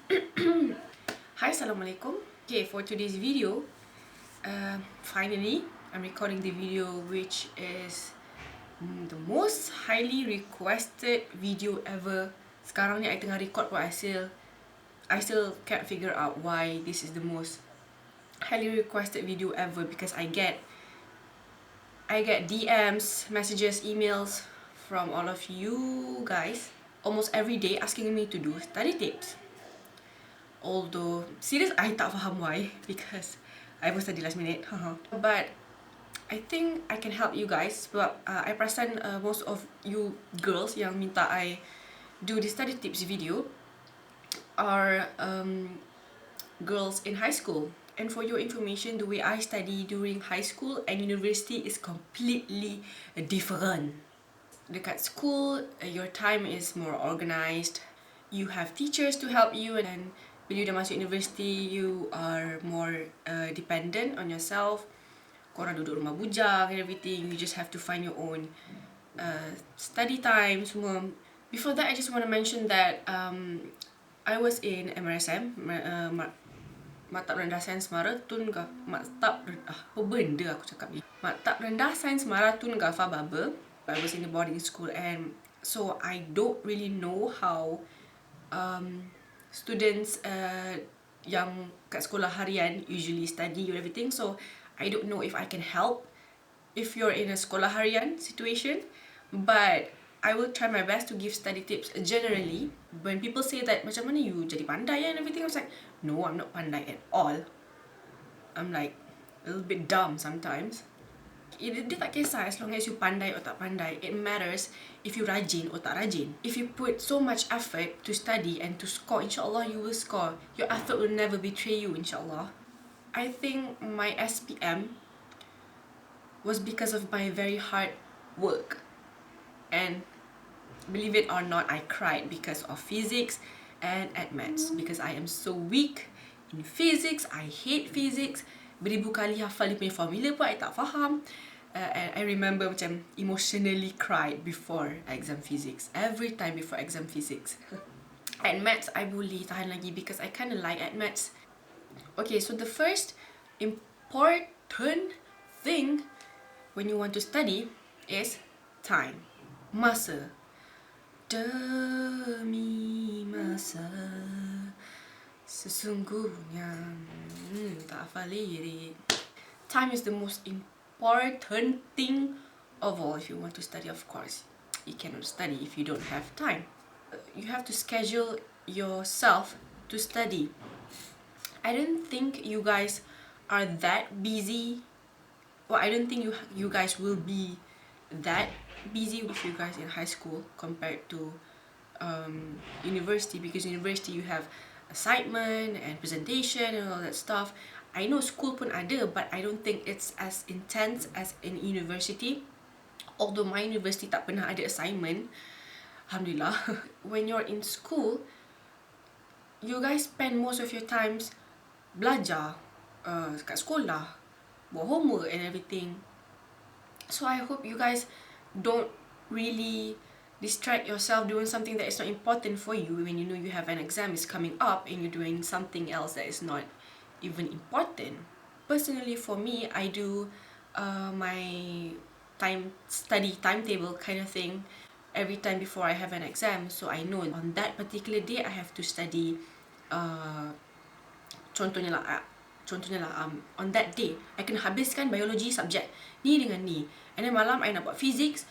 Hi, Assalamualaikum. Okay, for today's video, finally, I'm recording the video which is the most highly requested video ever. Sekarang ni I tengah record pun I still can't figure out why this is the most highly requested video ever, because I get DMs, messages, emails from all of you guys almost every day asking me to do study tips. Although, serious, I tak faham why, because I was study last minute. But I think I can help you guys sebab I perasan most of you girls yang minta I do the study tips video are girls in high school. And for your information, the way I study during high school and university is completely different. Dekat school, your time is more organised. You have teachers to help you, and bila you dah masuk university, you are more dependent on yourself. Korang duduk rumah bujang and everything. You just have to find your own study time semua. Before that, I just want to mention that I was in MRSM, Maktab Rendah Sains Maratun Maktab apa benda aku cakap ni? Maktab Rendah Sains Maratun Gafa Baba. I was in a boarding school, and so I don't really know how students yang kat sekolah harian usually study or everything. So I don't know if I can help if you're in a sekolah harian situation, but I will try my best to give study tips generally. When people say that macam mana you jadi pandai and everything, I was like, no, I'm not pandai at all. I'm like a little bit dumb sometimes. Dia tak kisah as long as you pandai or tak pandai. It matters if you rajin or tak rajin. If you put so much effort to study and to score, insyaAllah you will score. Your effort will never betray you, insyaAllah. I think my SPM was because of my very hard work. And believe it or not, I cried because of physics and maths, because I am so weak in physics. I hate physics. Beribu kali hafal dia punya formula pun I tak faham. And I remember macam emotionally cried before exam physics. Every time before exam physics. At maths, I boleh tahan lagi because I kind of like at maths. Okay, so the first important thing when you want to study is time. Masa. Demi masa sesungguhnya tak hafal lirik. Time is the most important thing of all. If you want to study, of course, you cannot study if you don't have time. You have to schedule yourself to study. I don't think you guys are that busy. Well, I don't think you guys will be that busy with you guys in high school compared to university, because university you have assignment and presentation and all that stuff. I know school pun ada, but I don't think it's as intense as in university. Although my university tak pernah ada assignment, alhamdulillah. When you're in school, you guys spend most of your times belajar kat sekolah, buat homework and everything. So I hope you guys don't really distract yourself doing something that is not important for you when you know you have an exam is coming up and you're doing something else that is not even important. Personally, for me, I do my study timetable kind of thing every time before I have an exam. So I know on that particular day I have to study contohnya lah on that day I kena habiskan biology subject ni dengan ni, and then malam I nak buat physics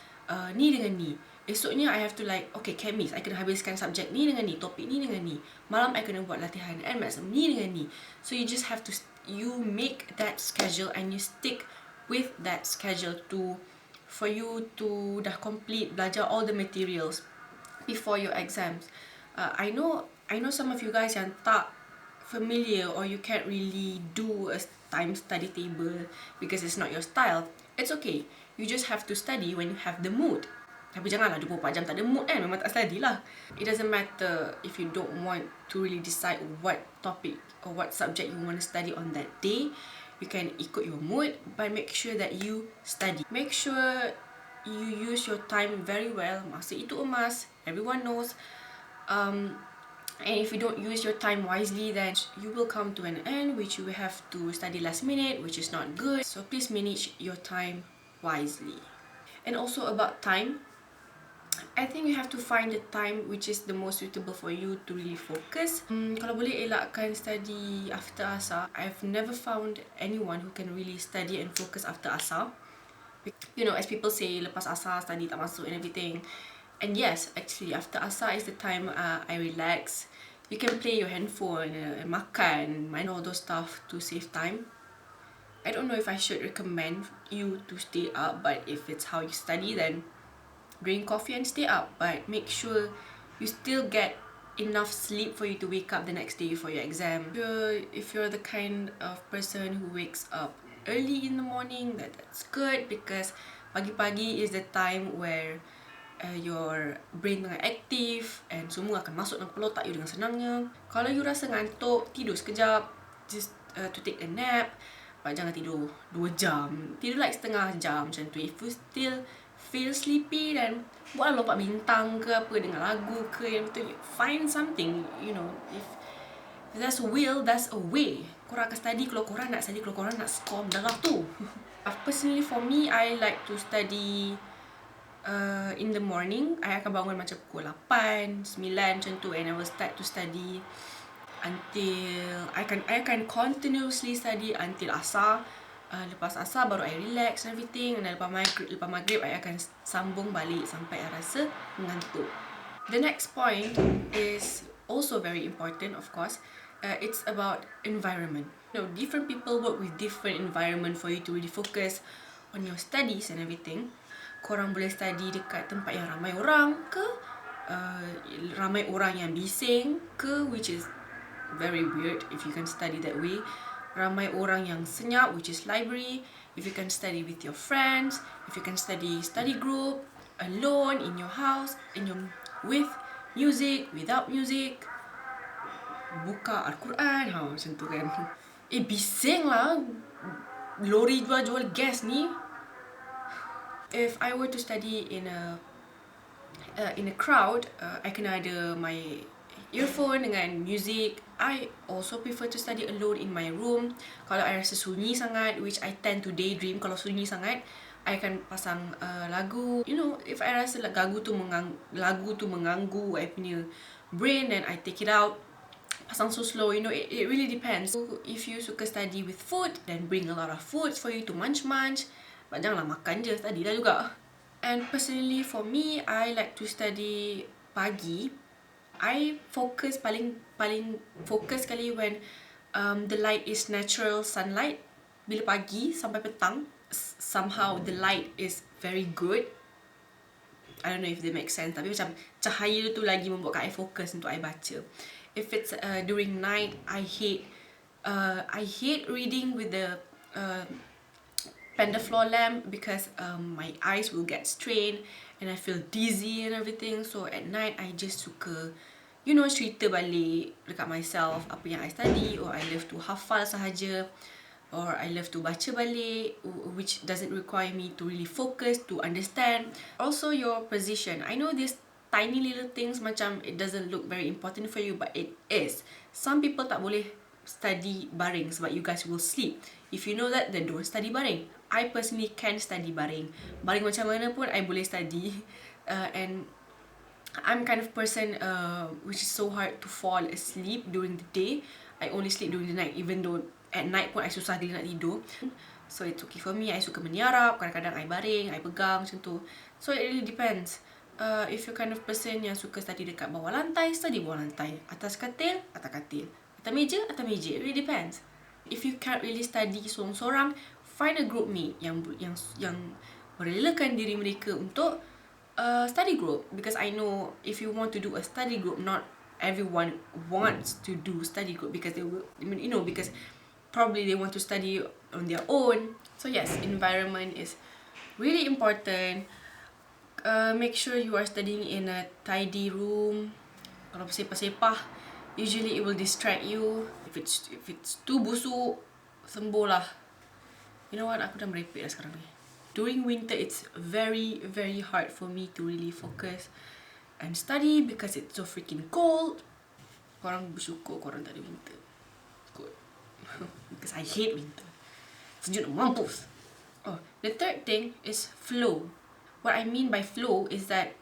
ni dengan ni. Esoknya I have to like, okay, chemist, I kena habiskan subjek ni dengan ni, topik ni dengan ni. Malam I kena buat latihan and maths ni dengan ni. So you just have to, you make that schedule and you stick with that schedule for you to dah complete belajar all the materials before your exams. I know some of you guys yang tak familiar, or you can't really do a time study table because it's not your style. It's okay. You just have to study when you have the mood. Tapi janganlah 24 jam tak ada mood kan, memang tak study lah. It doesn't matter if you don't want to really decide what topic or what subject you want to study on that day. You can ikut your mood, but make sure that you study. Make sure you use your time very well. Masa itu emas, everyone knows. And if you don't use your time wisely, then you will come to an end which you will have to study last minute, which is not good. So please manage your time wisely. And also about time, I think you have to find the time which is the most suitable for you to really focus. Kalau boleh elakkan study after asar. I've never found anyone who can really study and focus after asar. You know, as people say, lepas asar study tak masuk and everything. And yes, actually after asar is the time I relax. You can play your handphone, makan, mind all those stuff to save time. I don't know if I should recommend you to stay up, but if it's how you study, then drink coffee and stay up. But make sure you still get enough sleep for you to wake up the next day for your exam. If you're the kind of person who wakes up early in the morning, that's good, because pagi-pagi is the time where your brain tengah active and semua akan masuk dalam kepala otak you dengan senangnya. Kalau you rasa ngantuk, tidur sekejap, just to take a nap. But jangan tidur 2 jam. Tidur like setengah jam macam tu. If you still feel sleepy, then buatlah lompat bintang ke apa, dengan lagu ke yang betul. Find something, you know. If there's a will, there's a way. Korang akan study kalau korang nak study, kalau korang nak score darah tu. Personally for me, I like to study in the morning. I akan bangun macam pukul 8, 9 macam tu, and I will start to study until I can continuously study until asar. Lepas asar baru I relax and everything, dan lepas maghrib I akan sambung balik sampai I rasa mengantuk. The next point is also very important, of course. It's about environment. You know, different people work with different environment for you to really focus on your studies and everything. Korang boleh study dekat tempat yang ramai orang ke, ramai orang yang bising ke, which is very weird if you can study that way. Ramai orang yang senyap, which is library. If you can study with your friends, if you can study group, alone, in your house, with music, without music, buka Al-Quran, macam tu kan. Bising lah, lori jual gas ni. If I were to study in a crowd, I kena ada my earphone dengan music. I also prefer to study alone in my room. Kalau I rasa sunyi sangat, which I tend to daydream kalau sunyi sangat, I akan pasang lagu. You know, if I rasa lagu tu mengganggu I punya brain, then I take it out, pasang so slow. You know, it really depends. So, if you suka study with food, then bring a lot of foods for you to munch. But janganlah makan je, study lah juga. And personally for me, I like to study pagi. I focus paling fokus sekali when the light is natural sunlight. Bila pagi sampai petang, somehow the light is very good. I don't know if that makes sense, tapi macam cahaya tu lagi membuatkan I fokus untuk I baca. If it's during night, I hate reading with the floor lamp, because my eyes will get strained and I feel dizzy and everything. So at night, I just suka, you know, cerita balik dekat myself apa yang I study, or I love to hafal sahaja, or I love to baca balik, which doesn't require me to really focus to understand. Also your position. I know these tiny little things macam it doesn't look very important for you, but it is. Some people tak boleh study baring sebab you guys will sleep. If you know that, then don't study baring. I personally can study baring. Baring macam mana pun I boleh study. And I'm kind of person which is so hard to fall asleep during the day. I only sleep during the night, even though at night pun I susah diri nak tidur. So it's okay for me. I suka meniarap, kadang-kadang I baring, I pegang macam tu. So it really depends. If you're kind of person yang suka study dekat bawah lantai, study bawah lantai. Atas katil, atas katil. Atas meja, atas meja. It really depends. If you can't really study sorang-sorang, find a group mate yang merelakan diri mereka untuk study group. Because I know if you want to do a study group, not everyone wants to do study group, because they will, you know, because probably they want to study on their own. So yes, environment is really important. Make sure you are studying in a tidy room. Kalau bersepah-sepah, usually it will distract you. If it's too busuk, sembuh lah. You know what? Aku dah merepek dah sekarang ni. During winter, it's very, very hard for me to really focus and study because it's so freaking cold. Korang bersyukur korang tak ada winter. Good. Because I hate winter. Sejuk nak mampus. Oh, the third thing is flow. What I mean by flow is that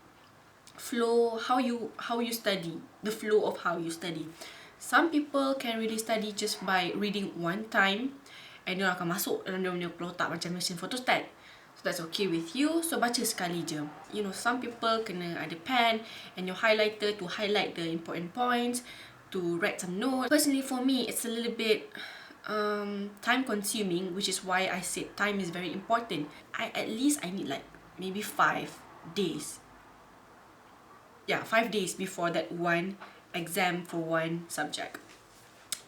flow, how you study, the flow of how you study. Some people can really study just by reading one time, and dia akan masuk dalam dia punya kepala otak macam mesin photostat. So that's okay with you. So baca sekali je. You know, some people kena ada pen and your highlighter to highlight the important points, to write some notes. Personally for me, it's a little bit time consuming, which is why I said time is very important. At least I need like maybe 5 days. Yeah, 5 days before that one exam for one subject.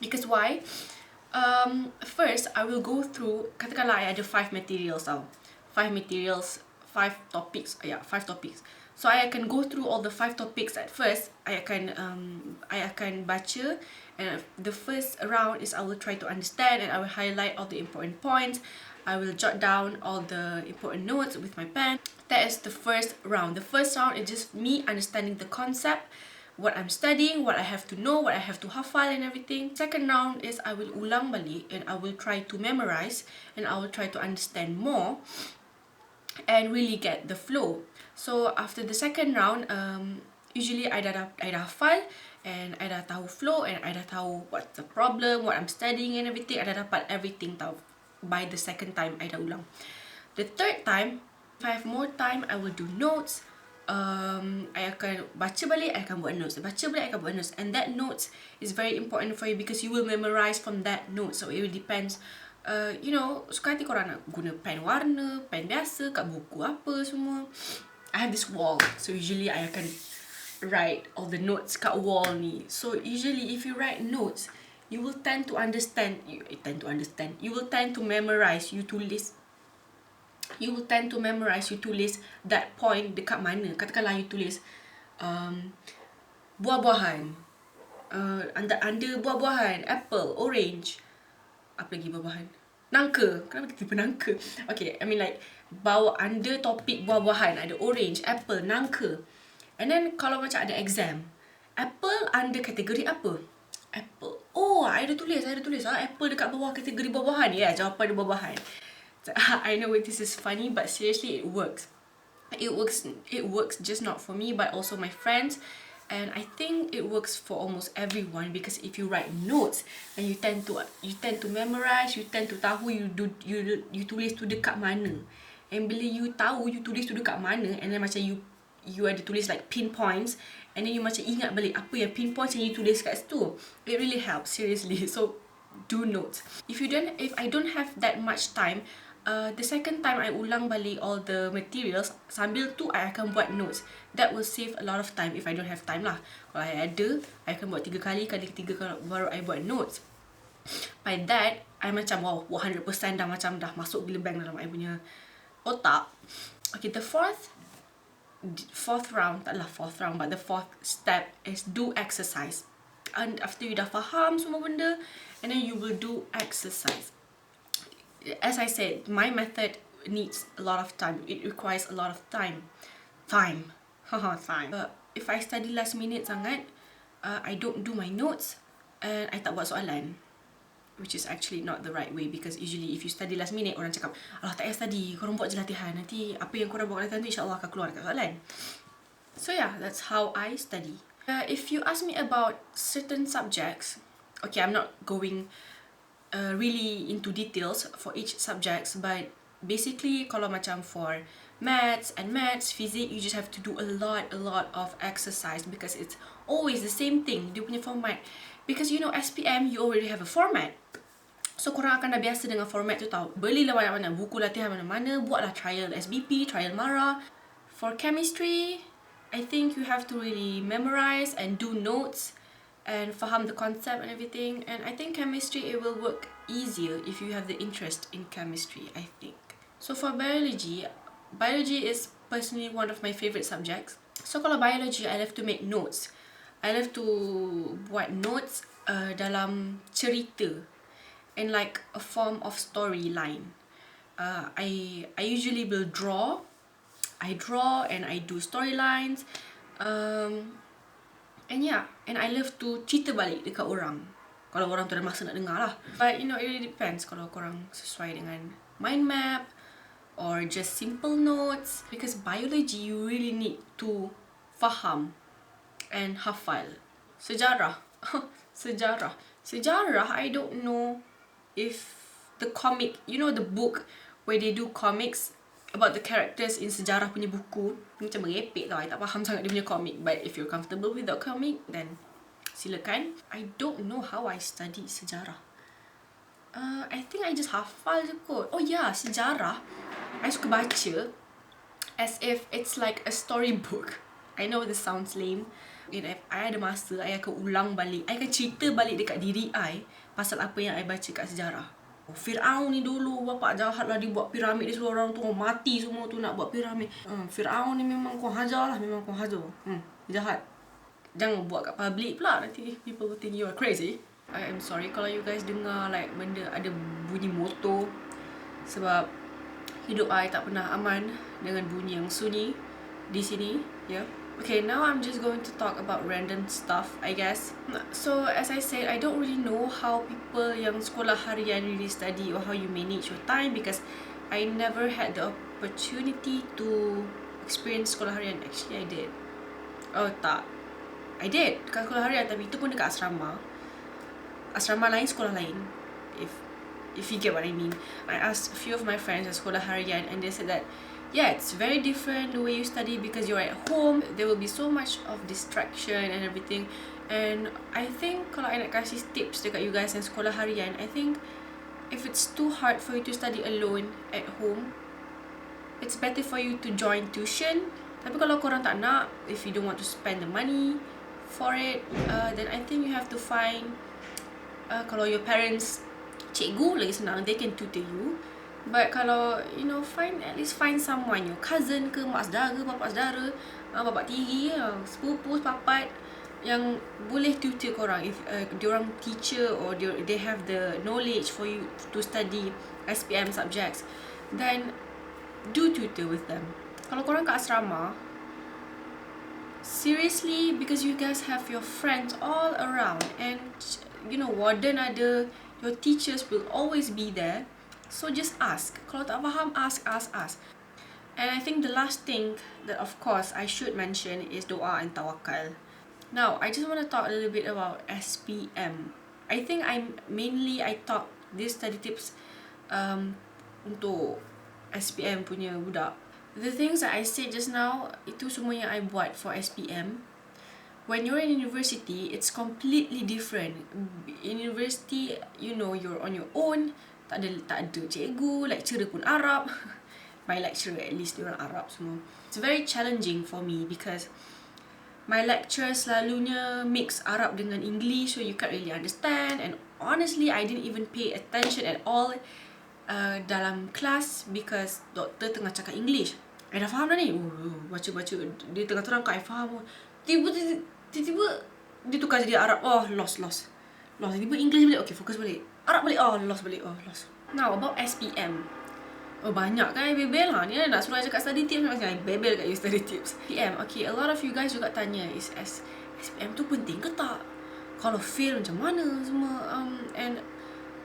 Because why? First, I will go through, katakanlah I ada 5 materials tau. 5 materials, 5 topics. Yeah, 5 topics. So I akan go through all the 5 topics at first. I akan baca, and the first round is I will try to understand and I will highlight all the important points. I will jot down all the important notes with my pen. That is the first round. The first round is just me understanding the concept, what I'm studying, what I have to know, what I have to hafal and everything. Second round is I will ulang balik and I will try to memorize and I will try to understand more and really get the flow. So after the second round, usually I dah hafal and I dah tahu flow and I dah tahu what's the problem, what I'm studying and everything. I dah dapat everything tahu by the second time I dah ulang. The third time, if I have more time, I will do notes. I akan baca balik, I akan buat notes. Baca balik, I akan buat notes. And that notes is very important for you because you will memorize from that note. So it will depends. You know, suka hati korang nak guna pen warna, pen biasa, kat buku apa semua. I have this wall. So usually I akan write all the notes kat wall ni. So usually if you write notes, you will tend to understand. You will tend to memorize. You will tend to memorize. You tulis that point dekat mana. Katakanlah you tulis buah-buahan. Under buah-buahan, apple, orange. Apa lagi buah-buahan? Nangka. Kenapa tiba nangka? Okay, I mean like bawa under topik buah-buahan ada orange, apple, nangka. And then kalau macam ada exam, apple under kategori apa? Apple. Oh, I ada tulis. Apple dekat bawah kategori buah-buahan. Ya, jawapan dia buah-buahan. I know this is funny, but seriously, it works. It works just not for me, but also my friends. And I think it works for almost everyone because if you write notes and you tend to memorize, you tend to tahu you tulis tu dekat mana. And bila you tahu you tulis tu dekat mana, and then macam you ada tulis like pinpoints, and then you macam ingat balik apa yang pinpoints yang you tulis kat situ. It really helps, seriously. So do notes. If I don't have that much time, the second time I ulang balik all the materials, sambil tu I akan buat notes. That will save a lot of time if I don't have time lah. Kalau I ada, I akan buat 3 kali ketiga baru I buat notes. By that, I macam wow, 100% dah macam dah masuk gila bank dalam I punya otak. Okay, the fourth round, but the fourth step is do exercise. And after you dah faham semua benda, and then you will do exercise. As I said, my method needs a lot of time. It requires a lot of time. Time. If I study last minute sangat, I don't do my notes and I tak buat soalan, which is actually not the right way because usually if you study last minute, orang cakap, alah tak payah study, korang buat je latihan. Nanti apa yang korang buat latihan tu insyaAllah akan keluar kat soalan. So yeah, that's how I study. If you ask me about certain subjects, okay, I'm not going really into details for each subjects, but basically kalau macam for maths, physics, you just have to do a lot of exercise because it's always the same thing, dia punya format. Because you know SPM, you already have a format. So korang akan dah biasa dengan format tu tau. Belilah banyak-banyak buku latihan mana-mana, buatlah trial SBP, trial MARA. For chemistry, I think you have to really memorize and do notes and faham the concept and everything. And I think chemistry, it will work easier if you have the interest in chemistry, I think. So for biology is personally one of my favourite subjects. So kalau biology, I love to make notes. I love to buat notes dalam cerita in like a form of storyline. I usually will draw. I draw and I do storylines. And yeah, and I love to cerita balik dekat orang kalau orang tu ada masa nak dengar lah. But you know, it really depends kalau korang sesuai dengan mind map or just simple notes, because biology you really need to faham and hafal. Sejarah. Sejarah, I don't know if the comic, you know the book where they do comics about the characters in sejarah punya buku, macam merepek tau, I tak faham sangat dia punya comic. But if you're comfortable with the comic, then silakan. I don't know how I study sejarah. I think I just hafal je kot. Oh yeah, sejarah I suka baca as if it's like a storybook. I know this sounds lame. If I ada masa, I akan ulang balik, I akan cerita balik dekat diri I pasal apa yang I baca kat sejarah. Fir'aun ni dulu bapak jahat lah, dia buat piramid, dia suruh orang tu mati semua tu nak buat piramid. Fir'aun ni memang kau hajar lah, memang kau hajar. Jahat. Jangan buat kat public pula, nanti people will think you are crazy. I am sorry kalau you guys dengar like benda ada bunyi motor, sebab hidup I tak pernah aman dengan bunyi yang sunyi di sini, yeah. Okay, now I'm just going to talk about random stuff, I guess. So, as I said, I don't really know how people yang sekolah harian really study or how you manage your time, because I never had the opportunity to experience sekolah harian. Actually, I did. Oh, tak. I did dekat sekolah harian, tapi itu pun dekat asrama. Asrama lain, sekolah lain. If you get what I mean. I asked a few of my friends at sekolah harian, and they said that yeah, it's very different the way you study because you're at home. There will be so much of distraction and everything. And I think kalau I nak kasih tips dekat you guys yang sekolah harian, I think if it's too hard for you to study alone at home, it's better for you to join tuition. Tapi kalau korang tak nak, if you don't want to spend the money for it, then I think you have to find, kalau your parents cikgu lagi senang, they can tutor you. But kalau, you know, at least find someone, your cousin ke, mak saudara, bapak saudara, bapak tiri, sepupu, sepapat, yang boleh tutor korang. If diorang teacher or they have the knowledge for you to study SPM subjects, then do tutor with them. Kalau korang kat asrama, seriously, because you guys have your friends all around, and you know, warden ada, your teachers will always be there. So just ask. Kalau tak faham, ask. And I think the last thing that of course I should mention is doa and tawakal. Now, I just want to talk a little bit about SPM. I think I talk these study tips untuk SPM punya budak. The things that I said just now, itu semua yang I buat for SPM. When you're in university, it's completely different. In university, you know, you're on your own. Tak ada cikgu, lecturer pun Arab. My lecturer at least dia orang Arab semua. It's very challenging for me because my lecturer selalunya mix Arab dengan English, so you can't really understand. And honestly, I didn't even pay attention at all dalam kelas because doktor tengah cakap English. I dah faham dah ni. Baca-baca dia tengah terangkan, I faham. Tiba-tiba dia tukar jadi Arab. Oh, lost. Tiba English balik. Okay, fokus balik. Arab balik. Oh, lost balik. Now, about SPM. Oh, banyak kan I bebel lah. Ni nak suruh I cakap study tips, macam I bebel kat you study tips. SPM, okay, a lot of you guys juga tanya, is SPM tu penting ke tak? Kalau fail macam mana semua? And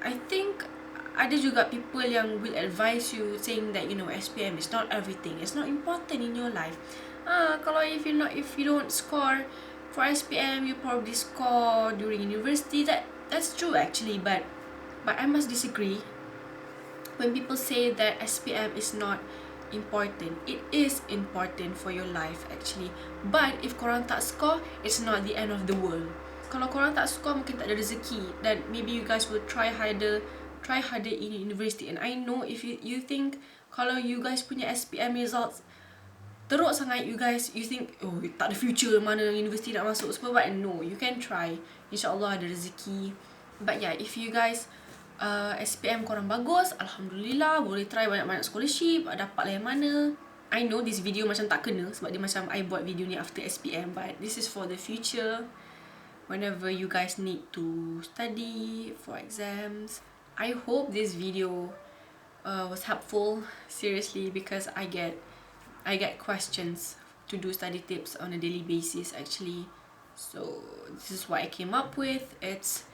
I think ada juga people yang will advise you saying that, you know, SPM is not everything. It's not important in your life. Kalau if you don't score for SPM, you probably score during university. That's true actually, but I must disagree. When people say that SPM is not important, it is important for your life actually. But if korang tak score, it's not the end of the world. Kalau korang tak score, mungkin tak ada rezeki, then maybe you guys will try harder in university. And I know if you think kalau you guys punya SPM results teruk sangat, you think, oh, tak ada future, mana university nak masuk sebab. But no, you can try, InsyaAllah ada rezeki. But yeah, if you guys SPM korang bagus, Alhamdulillah, boleh try banyak-banyak scholarship, dapat lah yang mana. I know this video macam tak kena sebab dia macam I buat video ni after SPM, but this is for the future, whenever you guys need to study for exams. I hope this video was helpful, seriously, because I get questions to do study tips on a daily basis actually. So this is what I came up with. It's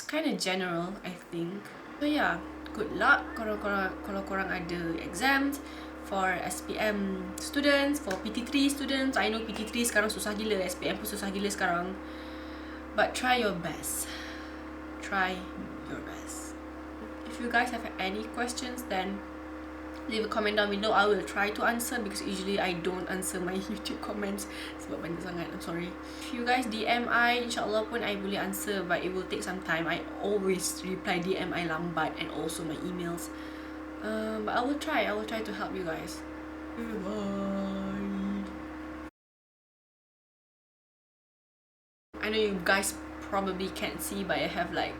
kind of general, I think. So yeah, good luck kalau korang ada exams, for SPM students, for PT3 students. I know PT3 sekarang susah gila, SPM pun susah gila sekarang. But try your best. Try your best. If you guys have any questions, then leave a comment down below. I will try to answer, because usually I don't answer my YouTube comments sebab banyak sangat. I'm sorry. If you guys DM I, insyaAllah pun I boleh answer, but it will take some time. I always reply DM I lambat, and also my emails. But I will try to help you guys. Bye. I know you guys probably can't see, but I have like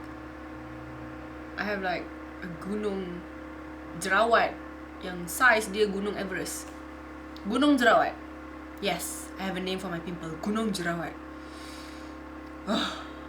a gunung jerawat yang size dia gunung Everest. Gunung jerawat. Yes, I have a name for my pimple. Gunung jerawat.